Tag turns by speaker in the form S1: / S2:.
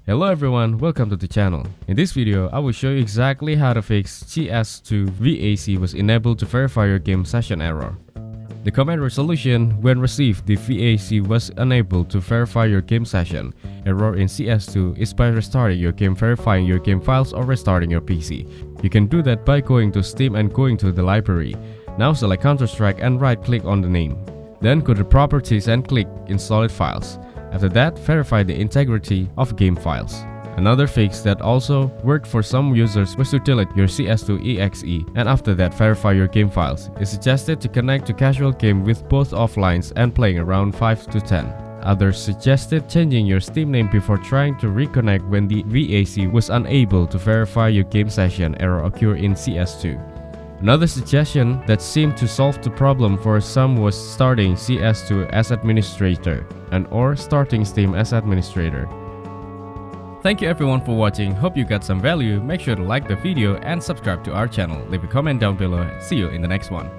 S1: Hello everyone, welcome to the channel. In this video, I will show you exactly how to fix Cs2 Vac was enabled to verify your game session error. The command resolution when received the VAC was unable to verify your game session error in Cs2 is by restarting your game, verifying your game files, or restarting your PC. You can do that by going to Steam and going to the library. Now select Counter-Strike and right click on the name. Then go to Properties and click Installed Files. After that, verify the integrity of game files. Another fix that also worked for some users was to delete your Cs2 exe, and after that verify your game files. It's suggested to connect to casual game with both offlines and playing around 5 to 10. Others suggested changing your Steam name before trying to reconnect when the VAC was unable to verify your game session error occurred in Cs2. Another suggestion that seemed to solve the problem for some was starting Cs2 as administrator and/or starting Steam as administrator. Thank you everyone for watching. Hope you got some value. Make sure to like the video and subscribe to our channel. Leave a comment down below. See you in the next one.